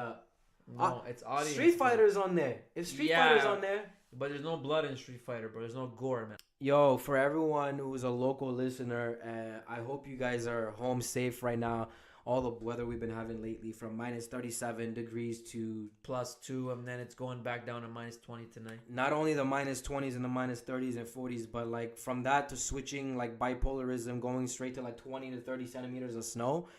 no, it's audience. Street Fighter's on there. If Street Fighter's on there, but there's no blood in Street Fighter, bro. There's no gore, man. Yo, for everyone who's a local listener, I hope you guys are home safe right now. All the weather we've been having lately, from minus 37 degrees to +2, and then it's going back down to -20 tonight. Not only the minus 20s and the minus 30s and 40s, but like from that to switching like bipolarism, going straight to like 20 to 30 centimeters of snow.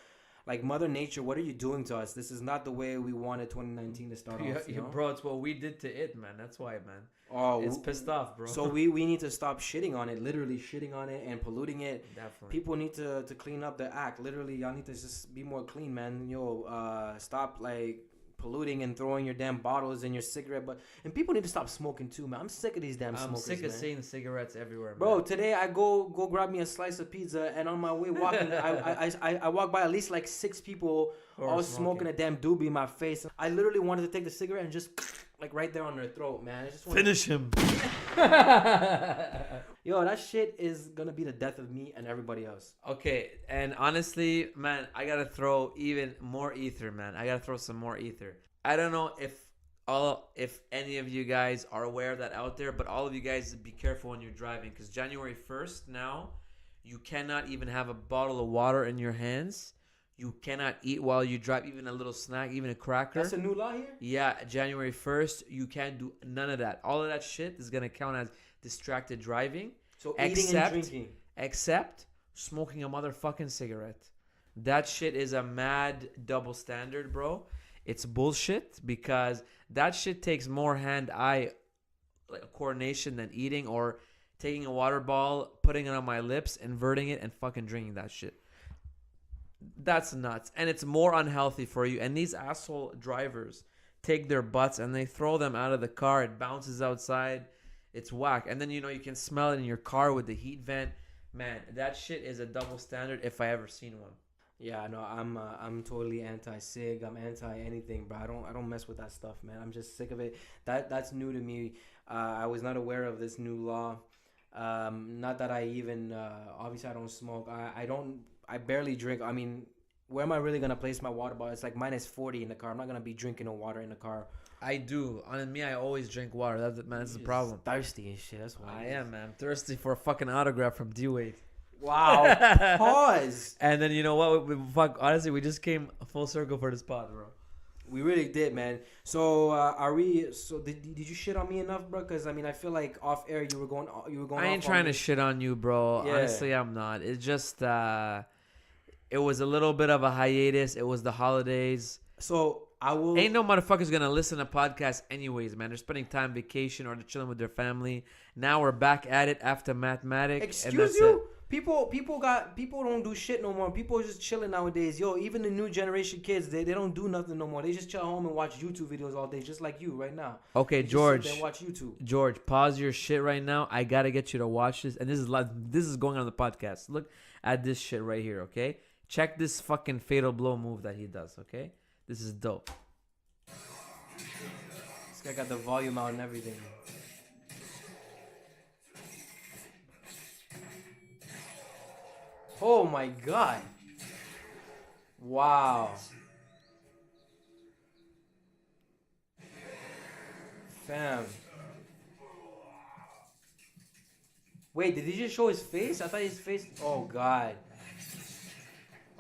Like, Mother Nature, what are you doing to us? This is not the way we wanted 2019 to start off. You know? Bro, it's what we did to it, man. That's why, man. Oh, it's pissed off, bro. So we need to stop shitting on it, literally shitting on it and polluting it. Definitely. People need to clean up the act. Literally, y'all need to just be more clean, man. Yo, stop like polluting and throwing your damn bottles in your cigarette and people need to stop smoking too, man. I'm sick of these damn smokers. I'm sick of man. seeing cigarettes everywhere, bro. Today I go grab me a slice of pizza, and on my way walking I walk by at least like 6 people all smoking a damn doobie in my face. I literally wanted to take the cigarette and just like right there on their throat, man. I just finish him. Yo, that shit is gonna be the death of me and everybody else. Okay, and honestly, man, I gotta throw even more ether, man. I gotta throw some more ether. I don't know if any of you guys are aware of that out there, but all of you guys be careful when you're driving, because January 1st now, you cannot even have a bottle of water in your hands. You cannot eat while you drive, even a little snack, even a cracker. That's a new law here? Yeah, January 1st, you can't do none of that. All of that shit is gonna count as distracted driving. So eating and drinking. Except smoking a motherfucking cigarette. That shit is a mad double standard, bro. It's bullshit, because that shit takes more hand-eye like coordination than eating or taking a water ball, putting it on my lips, inverting it, and fucking drinking that shit. That's nuts. And it's more unhealthy for you. And these asshole drivers take their butts and they throw them out of the car. It bounces outside. It's whack. And then, you can smell it in your car with the heat vent. Man, that shit is a double standard if I ever seen one. Yeah, no, I'm totally anti-cig. I'm anti-anything, bro. I don't mess with that stuff, man. I'm just sick of it. That's new to me. I was not aware of this new law. Not that I even obviously I don't smoke. I barely drink. I mean, where am I really gonna place my water bottle? It's like minus 40 in the car. I'm not gonna be drinking no water in the car. I do. On me, I always drink water. That's the problem. Thirsty and shit. That's why I am, man. I'm thirsty for a fucking autograph from Dwyane Wade. Wow. Pause. And then you know what? Honestly, we just came full circle for this pod, bro. We really did, man. So did you shit on me enough, bro? Because I mean, I feel like off air you were going. I ain't trying to shit on you, bro. Yeah. Honestly, I'm not. It's just it was a little bit of a hiatus. It was the holidays. So I will. Ain't no motherfuckers gonna listen to podcasts anyways, man. They're spending time vacation or they're chilling with their family. Now we're back at it after mathematics. Excuse you? People don't do shit no more. People are just chilling nowadays. Yo, even the new generation kids, they don't do nothing no more. They just chill at home and watch YouTube videos all day, just like you right now. Okay, George. They watch YouTube. George, pause your shit right now. I gotta get you to watch this, and this is going on the podcast. Look at this shit right here, okay? Check this fucking fatal blow move that he does, okay? This is dope. This guy got the volume out and everything. Oh my god. Wow. Fam. Wait, did he just show his face? I thought his face... Oh god.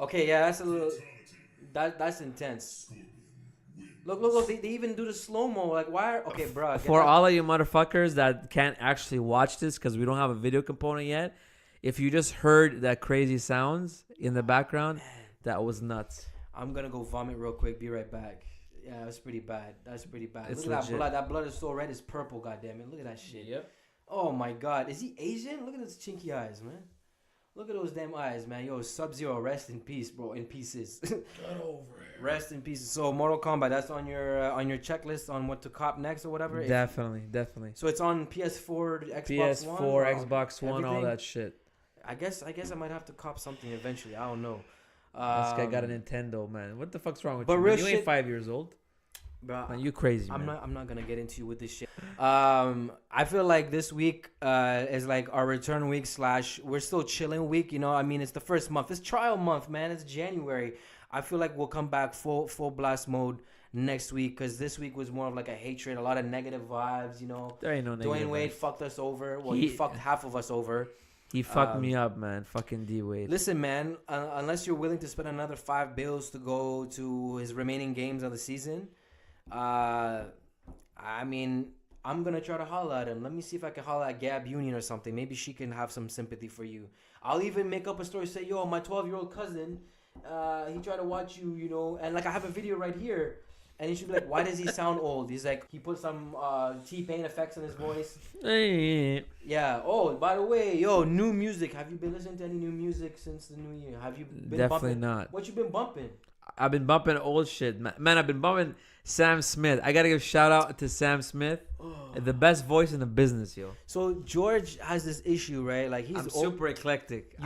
Okay, yeah, that's a little. That's intense. Look. They even do the slow mo. Like, why? Okay, bro. For all of you motherfuckers that can't actually watch this because we don't have a video component yet, if you just heard that crazy sounds in the background, that was nuts. I'm gonna go vomit real quick. Be right back. Yeah, that's pretty bad. That's pretty bad. It's Look at that legit. blood. That blood is so red. It's purple. Goddamn it. Look at that shit. Yep. Oh my god. Is he Asian? Look at those chinky eyes, man. Look at those damn eyes, man. Yo, Sub-Zero, rest in peace, bro. In pieces. Get over it. Rest in pieces. So, Mortal Kombat. That's on your checklist on what to cop next or whatever. Definitely. So it's on PS4, Xbox PS4, One, Xbox One, all everything? that shit. I guess I might have to cop something eventually. I don't know. This guy got a Nintendo, man. What the fuck's wrong with but you? real Man, you ain't shit- 5 years old. Bro, Man, you crazy, I'm man. not gonna get into you with this shit. I feel like this week is like our return week / we're still chilling week. You know, I mean, it's the first month. It's trial month, man. It's January. I feel like we'll come back full blast mode next week because this week was more of like a hatred, a lot of negative vibes. You know, There ain't no negative Dwyane Wade vibes. fucked us over. Well, he fucked half of us over. He fucked me up, man. Fucking D Wade. Listen, man, unless you're willing to spend another $5 to go to his remaining games of the season, I mean, I'm going to try to holler at him. Let me see if I can holler at Gab Union or something. Maybe she can have some sympathy for you. I'll even make up a story, say, yo, my 12-year-old cousin, he tried to watch you, you know, and like I have a video right here. And he should be like, why does he sound old? He's like, he put some T-Pain effects in his voice. Yeah. Oh, by the way, yo, new music. Have you been listening to any new music since the new year? Have you been Definitely bumping? not. What you been bumping? I've been bumping old shit. Man, I've been bumping Sam Smith. I got to give shout out to Sam Smith. The best voice in the business, yo. So George has this issue, right? Like he's I'm super eclectic.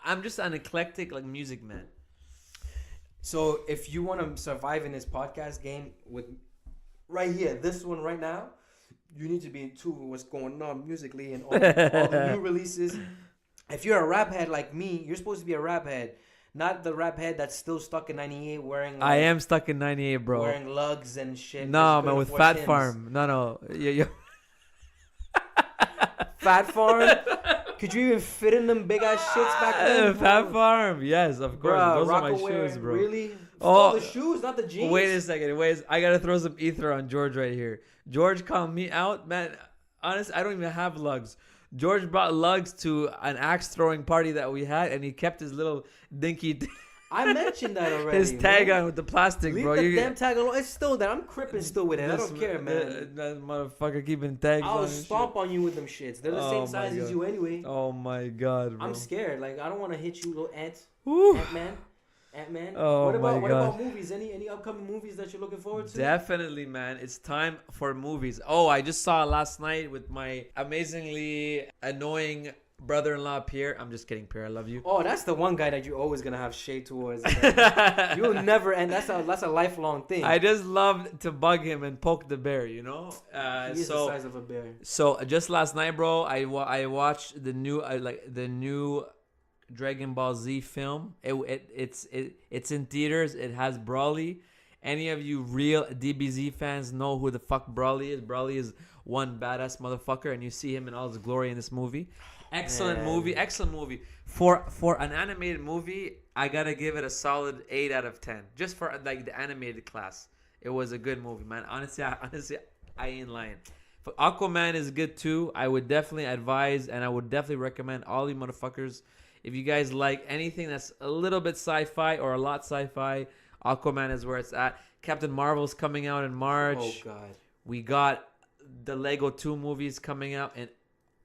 I'm just an eclectic like music man. So if you want to survive in this podcast game with right here, this one right now, you need to be in tune with what's going on musically and all the new releases. If you're a rap head like me, you're supposed to be a rap head, not the rap head that's still stuck in '98 wearing. Like, I am stuck in '98, bro. Wearing lugs and shit. No, man, with Fat Farm. No. Yo. Fat Farm. Could you even fit in them big ass shits back then? Fat Farm, yes, of course. Bruh, Those are my Rockaway, shoes, bro. Really? Oh, the shoes, not the jeans. Wait a second. I gotta throw some ether on George right here. George called me out, man. Honestly, I don't even have lugs. George brought lugs to an axe throwing party that we had, and he kept his little dinky. I mentioned that already. His tag man. on with the plastic, Leave bro. the damn tag alone. It's still there. I'm cripping still with it. I This- don't care, man. That motherfucker keeping tags on. I'll and stomp on you with them shits. They're the Oh same my size as God. you anyway. shit. Oh my god, bro. I'm scared. Like I don't want to hit you, little Woo. Ant-Man. Oh what about my God. movies? Any upcoming movies that you're looking forward to? Definitely, man. It's time for movies. Oh, I just saw last night with my amazingly annoying brother-in-law Pierre. I'm just kidding, Pierre. I love you. Oh, that's the one guy that you're always gonna have shade towards. Man. You'll never end. That's a lifelong thing. I just love to bug him and poke the bear, you know. He's the size of a bear. So just last night, bro, I watched the new Dragon Ball Z film. It's in theaters. It has Broly. Any of you real DBZ fans know who the fuck Broly is? Broly is one badass motherfucker, and you see him in all his glory in this movie. Excellent movie. For an animated movie, I gotta give it a solid 8 out of 10. Just for like the animated class, it was a good movie, man. Honestly, I ain't lying. But Aquaman is good too. I would definitely advise, and I would definitely recommend all you motherfuckers. If you guys like anything that's a little bit sci-fi or a lot sci-fi, Aquaman is where it's at. Captain Marvel's coming out in March. Oh God. We got the Lego 2 movies coming out in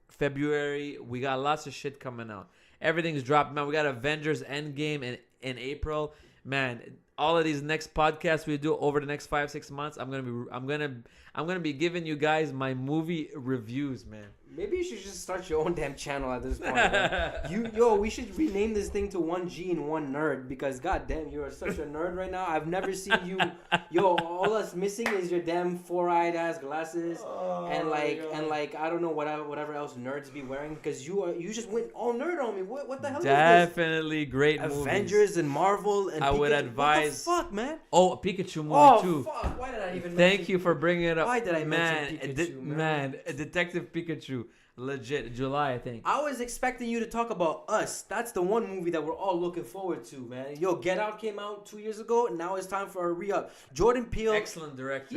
February. We got lots of shit coming out. Everything's dropped, man. We got Avengers Endgame in April. Man, all of these next podcasts we do over the next 5-6 months, I'm gonna be giving you guys my movie reviews, man. Maybe you should just start your own damn channel at this point. Man. We should rename this thing to 1G and 1 Nerd because goddamn, you're such a nerd right now. I've never seen you. All that's missing is your damn 4-eyed ass glasses and I don't know whatever else nerds be wearing because you just went all nerd on me. What the hell Definitely is this? great movies. Avengers and Marvel and I would Pikachu. advise. What the fuck, man? Oh, a Pikachu movie Oh too. fuck! Why did I even? Thank you for bringing it up. Why did I mention Pikachu, man? Detective Pikachu. Legit. July, I think. I was expecting you to talk about Us. That's the one movie that we're all looking forward to, man. Yo, Get Out came out 2 years ago, and now it's time for a re-up. Jordan Peele. Excellent director.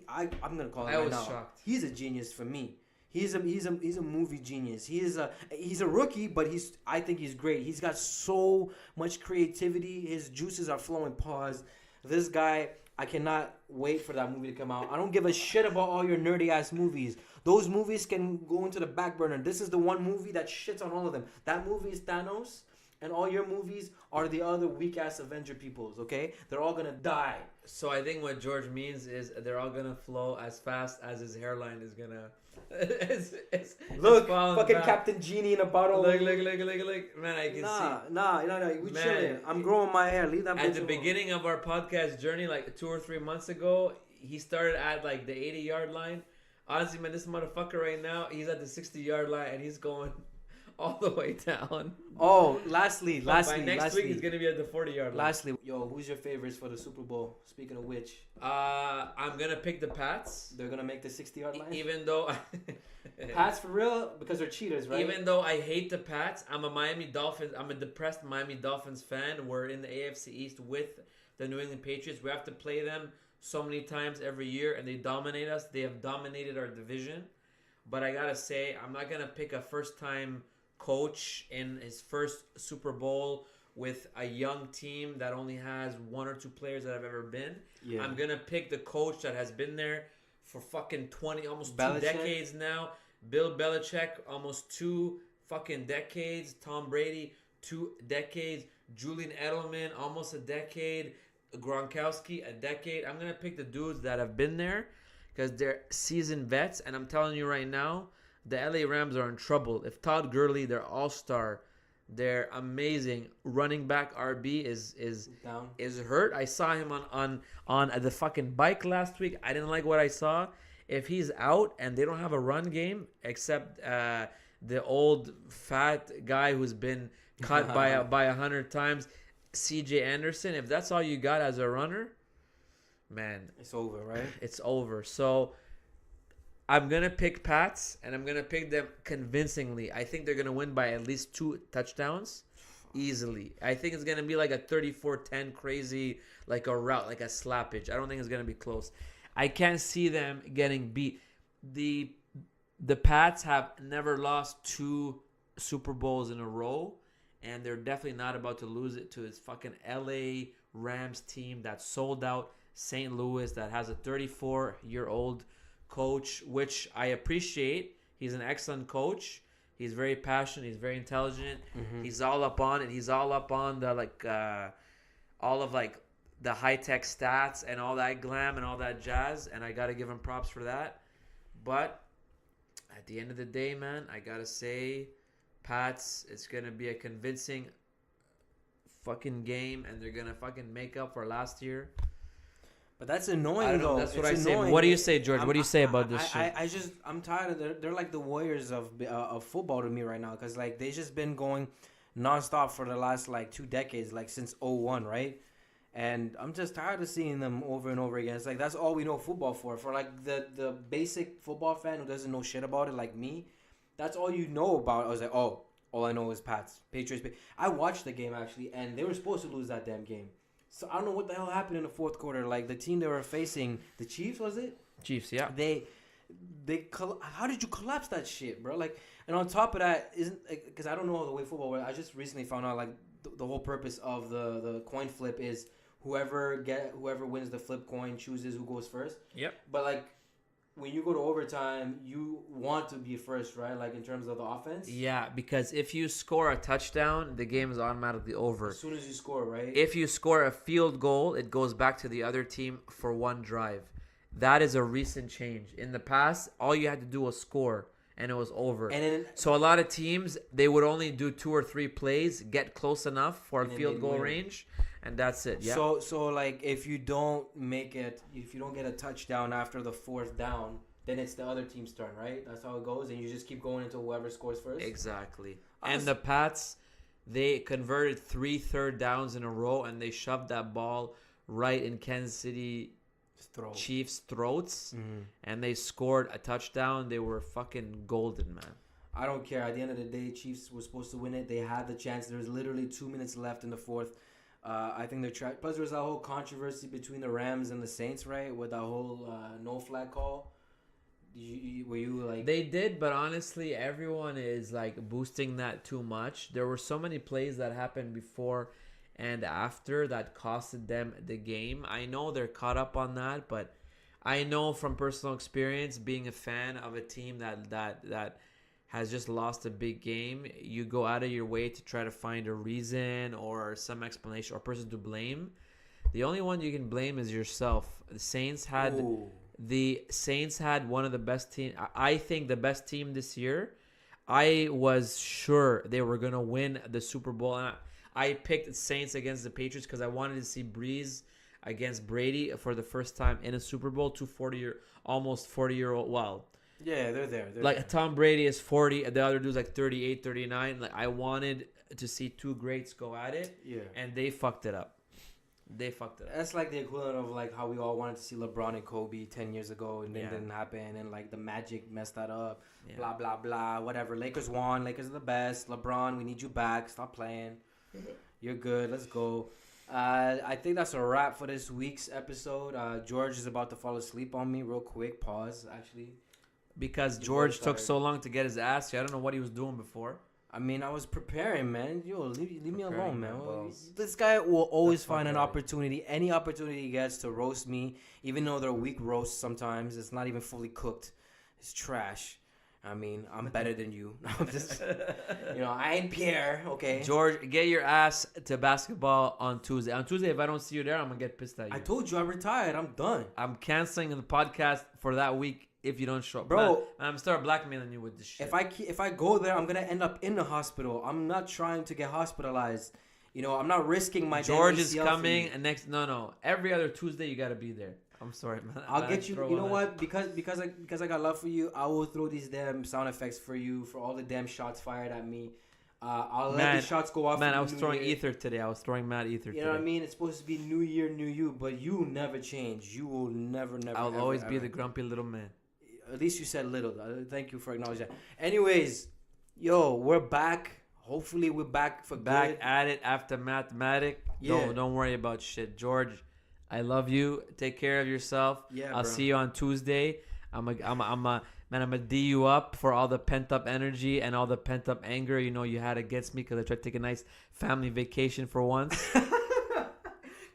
I'm gonna call him I right was now. shocked. He's a genius for me. He's a movie genius. He's a rookie, but I think he's great. He's got so much creativity. His juices are flowing. Pause. This guy, I cannot wait for that movie to come out. I don't give a shit about all your nerdy ass movies. Those movies can go into the back burner. This is the one movie that shits on all of them. That movie is Thanos, and all your movies are the other weak ass Avenger peoples. Okay, they're all gonna die. So I think what George means is they're all gonna flow as fast as his hairline is gonna. Look, fucking back. Captain Genie in a bottle. Look, man, I can see. Nah, we chilling. I'm growing my hair. Leave that. At the beginning of our podcast journey, like 2 or 3 months ago, he started at like the 80-yard line. Honestly, man, this motherfucker right now, he's at the 60-yard line and he's going all the way down. Oh, lastly, by next week he's gonna be at the 40-yard line. Lastly, yo, who's your favorites for the Super Bowl? Speaking of which, I'm gonna pick the Pats. They're gonna make the 60-yard line. Even though Pats for real, because they're cheaters, right? Even though I hate the Pats, I'm a depressed Miami Dolphins fan. We're in the AFC East with the New England Patriots. We have to play them so many times every year, and they dominate us. They have dominated our division. But I gotta say, I'm not gonna pick a first-time coach in his first Super Bowl with a young team that only has 1 or 2 players that have ever been. Yeah. I'm gonna pick the coach that has been there for fucking almost Belichick. 2 decades now. Bill Belichick, almost 2 fucking decades. Tom Brady, 2 decades. Julian Edelman, almost a decade. Gronkowski, a decade. I'm gonna pick the dudes that have been there because they're seasoned vets, and I'm telling you right now, the LA Rams are in trouble. If Todd Gurley, their all-star, their amazing running back RB is hurt. I saw him on the fucking bike last week. I didn't like what I saw. If he's out and they don't have a run game, except the old fat guy who's been cut by 100 times, CJ Anderson, if that's all you got as a runner, man, it's over, right? It's over. So I'm going to pick Pats, and I'm going to pick them convincingly. I think they're going to win by at least 2 touchdowns easily. I think it's going to be like a 34-10 crazy, like a rout, like a slappage. I don't think it's going to be close. I can't see them getting beat. The Pats have never lost 2 Super Bowls in a row, and they're definitely not about to lose it to this fucking LA Rams team that sold out St. Louis, that has a 34-year-old coach, which I appreciate. He's an excellent coach. He's very passionate. He's very intelligent. Mm-hmm. He's all up on it. He's all up on the all of the high-tech stats and all that glam and all that jazz, and I got to give him props for that. But at the end of the day, man, I got to say, Pats, it's going to be a convincing fucking game, and they're going to fucking make up for last year. But that's annoying, though. That's what I say. What do you say, George? What do you say about this shit? I'm tired of they're like the Warriors of football to me right now, because like they've just been going nonstop for the last like 2 decades, like since 2001, right? And I'm just tired of seeing them over and over again. It's like that's all we know football for. For like the basic football fan who doesn't know shit about it, like me, that's all you know about. I was like, oh, all I know is Pats, Patriots. I watched the game actually, and they were supposed to lose that damn game. So I don't know what the hell happened in the fourth quarter. Like the team they were facing, the Chiefs, was it? Chiefs, yeah. How did you collapse that shit, bro? Like, and on top of that, because I don't know the way football works. I just recently found out like the whole purpose of the coin flip is whoever wins the flip coin chooses who goes first. Yep. But like when you go to overtime, you want to be first, right? Like in terms of the offense. Yeah, because if you score a touchdown, the game is automatically over. As soon as you score, right? If you score a field goal, it goes back to the other team for 1 drive. That is a recent change. In the past, all you had to do was score, and it was over. So a lot of teams, they would only do 2 or 3 plays, get close enough for a field goal range, and that's it. Yeah. So like if you don't make it, if you don't get a touchdown after the 4th down, then it's the other team's turn, right? That's how it goes, and you just keep going until whoever scores first. Exactly. And the Pats, they converted 3 third downs in a row, and they shoved that ball right in Kansas City Chiefs' throats, Mm-hmm. and they scored a touchdown. They were fucking golden, man. I don't care. At the end of the day, Chiefs were supposed to win it. They had the chance. There was literally 2 minutes left in the fourth. I think they're plus there was that whole controversy between the Rams and the Saints, right? With that whole no flag call. Were you like? They did, but honestly, everyone is like boosting that too much. There were so many plays that happened before and after that costed them the game. I know they're caught up on that, but I know from personal experience, being a fan of a team that has just lost a big game, you go out of your way to try to find a reason or some explanation or person to blame. The only one you can blame is yourself. The Saints had one of the best team. I think the best team this year. I was sure they were gonna win the Super Bowl, and I picked Saints against the Patriots because I wanted to see Breeze against Brady for the first time in a Super Bowl. Almost 40-year-old. Well, yeah, they're there. Like Tom Brady is 40, the other dude's like 38, 39. Like I wanted to see two greats go at it. Yeah, and they fucked it up. That's like the equivalent of like how we all wanted to see LeBron and Kobe 10 years ago, and then it didn't happen, and like the Magic messed that up. Yeah. Blah blah blah. Whatever. Lakers won. Lakers are the best. LeBron, we need you back. Stop playing. You're good. Let's go. I think that's a wrap for this week's episode. George is about to fall asleep on me. Real quick. Pause. Actually. Because George took so long to get his ass. I don't know what he was doing before. I mean, I was preparing, man. Yo, leave me alone, man. This guy will always find an opportunity, any opportunity he gets to roast me, even though they're weak roasts sometimes. It's not even fully cooked. It's trash. I mean, I'm better than you. I'm just, I ain't Pierre, okay? George, get your ass to basketball on Tuesday. On Tuesday, if I don't see you there, I'm going to get pissed at you. I told you I'm retired. I'm done. I'm canceling the podcast for that week. If you don't show up, bro, man, I'm start blackmailing you with this shit. If I go there, I'm gonna end up in the hospital. I'm not trying to get hospitalized. I'm not risking my. George is coming and next. No. Every other Tuesday you gotta be there. I'm sorry, man. I'll get you. You know what? Because I got love for you, I will throw these damn sound effects for you for all the damn shots fired at me. I'll let the shots go off. Man, I was throwing ether today. I was throwing mad ether today. You know what I mean? It's supposed to be New Year, New You, but you never change. You will never. I'll always be the grumpy little man. At least you said little. Thank you for acknowledging that. Anyways, we're back. Hopefully we're back for back good. At it after mathematic. Yeah. Don't worry about shit. George, I love you. Take care of yourself. Yeah, I'll see you on Tuesday. I'm gonna D you up for all the pent up energy and all the pent up anger you had against me because I tried to take a nice family vacation for once.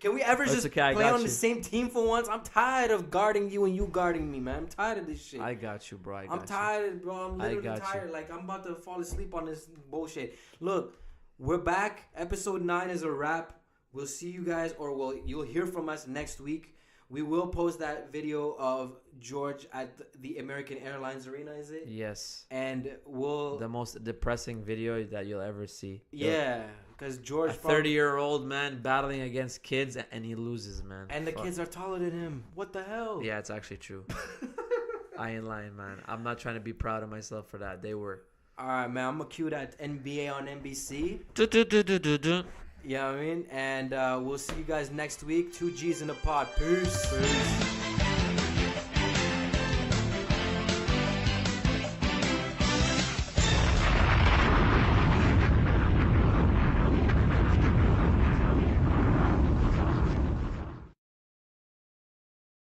Can we ever just play on the same team for once? I'm tired of guarding you and you guarding me, man. I'm tired of this shit. I got you, bro. I'm tired, bro. I'm literally tired. You. Like, I'm about to fall asleep on this bullshit. Look, we're back. Episode 9 is a wrap. We'll see you guys, or you'll hear from us next week. We will post that video of George at the American Airlines Arena, is it? Yes. And the most depressing video that you'll ever see. Yeah, because George... A 30-year-old man battling against kids, and he loses, man. And the kids are taller than him. What the hell? Yeah, it's actually true. I ain't lying, man. I'm not trying to be proud of myself for that. They were. All right, man. I'm going to cue that NBA on NBC. Yeah, I mean, and we'll see you guys next week. 2 G's in the pod. Peace.